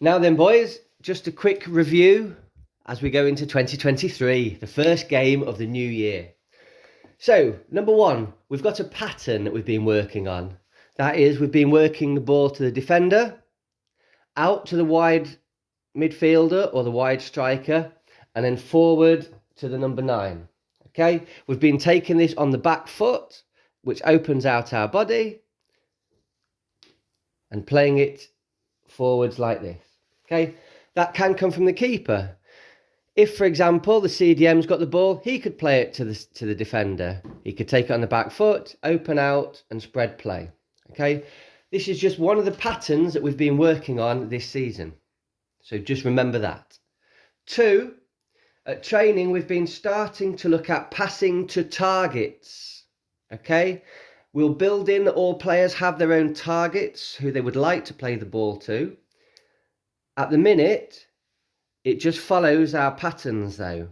Now then, boys, just a quick review as we go into 2023, the first game of the new year. So, number one, we've got a pattern that we've been working on. That is, we've been working the ball to the defender, out to the wide midfielder or the wide striker, and then forward to the number 9. Okay, we've been taking this on the back foot, which opens out our body, and playing it forwards like this. Okay, that can come from the keeper. If, for example, the CDM's got the ball, he could play it to the defender. He could take it on the back foot, open out, and spread play. Okay, this is just one of the patterns that we've been working on this season. So just remember that. 2, at training, we've been starting to look at passing to targets. Okay, we'll build in that all players have their own targets who they would like to play the ball to. At the minute, it just follows our patterns though.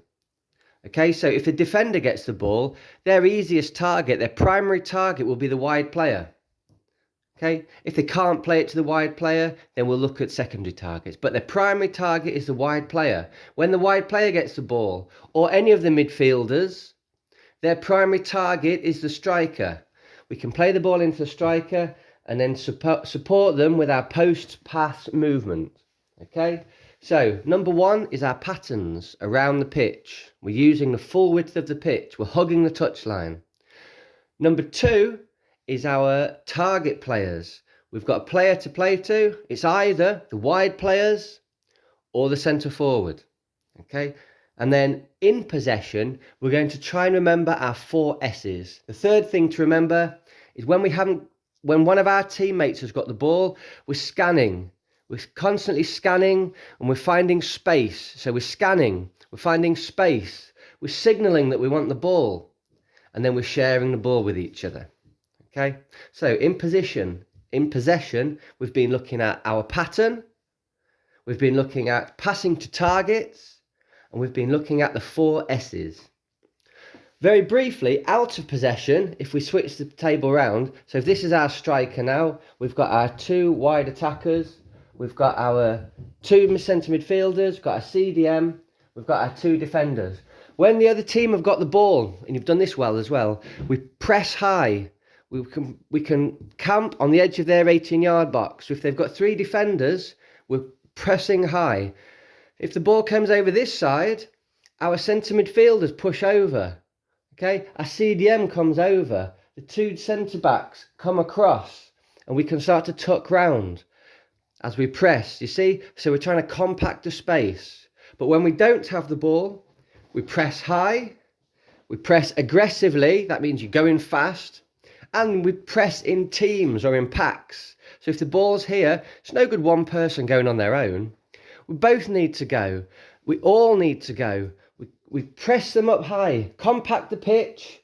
Okay, so if the defender gets the ball, their easiest target, their primary target will be the wide player. Okay, if they can't play it to the wide player, then we'll look at secondary targets. But their primary target is the wide player. When the wide player gets the ball, or any of the midfielders, their primary target is the striker. We can play the ball into the striker and then support them with our post-pass movement. Okay, so number 1 is our patterns around the pitch. We're using the full width of the pitch. We're hugging the touchline. Number 2 is our target players. We've got a player to play to. It's either the wide players or the centre forward. Okay, and then in possession, we're going to try and remember our 4 S's. The third thing to remember is when one of our teammates has got the ball, we're scanning. We're constantly scanning and we're finding space. So we're scanning, we're finding space, we're signalling that we want the ball, and then we're sharing the ball with each other. Okay, so in possession, we've been looking at our pattern, we've been looking at passing to targets, and we've been looking at the 4 S's. Very briefly, out of possession, if we switch the table around, so if this is our striker now, we've got our 2 wide attackers, we've got our 2 centre midfielders, we've got our CDM, we've got our 2 defenders. When the other team have got the ball, and you've done this well as well, we press high. We can camp on the edge of their 18-yard box. So if they've got 3 defenders, we're pressing high. If the ball comes over this side, our centre midfielders push over. Okay, our CDM comes over. The 2 centre backs come across, and we can start to tuck round as we press, you see? So we're trying to compact the space. But when we don't have the ball, we press high, we press aggressively, that means you're going fast, and we press in teams or in packs. So if the ball's here, it's no good one person going on their own. We both need to go. We all need to go. We press them up high, compact the pitch,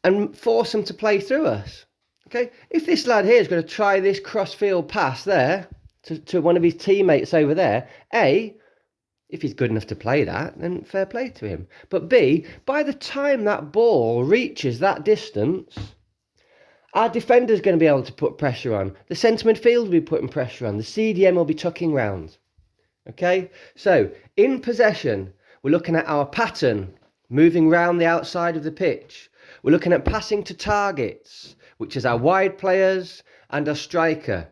and force them to play through us. Okay, if this lad here is going to try this cross-field pass there to one of his teammates over there, A, if he's good enough to play that, then fair play to him. But B, by the time that ball reaches that distance, our defender's going to be able to put pressure on. The centre midfield will be putting pressure on. The CDM will be tucking round. Okay, so in possession, we're looking at our pattern, moving round the outside of the pitch. We're looking at passing to targets, which is our wide players and our striker.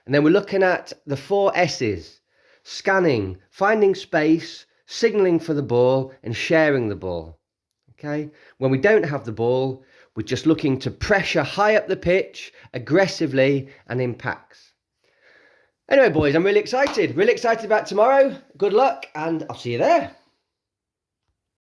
And then we're looking at the 4 S's, scanning, finding space, signalling for the ball, and sharing the ball. Okay, when we don't have the ball, we're just looking to pressure high up the pitch, aggressively, and in packs. Anyway, boys, I'm really excited about tomorrow. Good luck, and I'll see you there.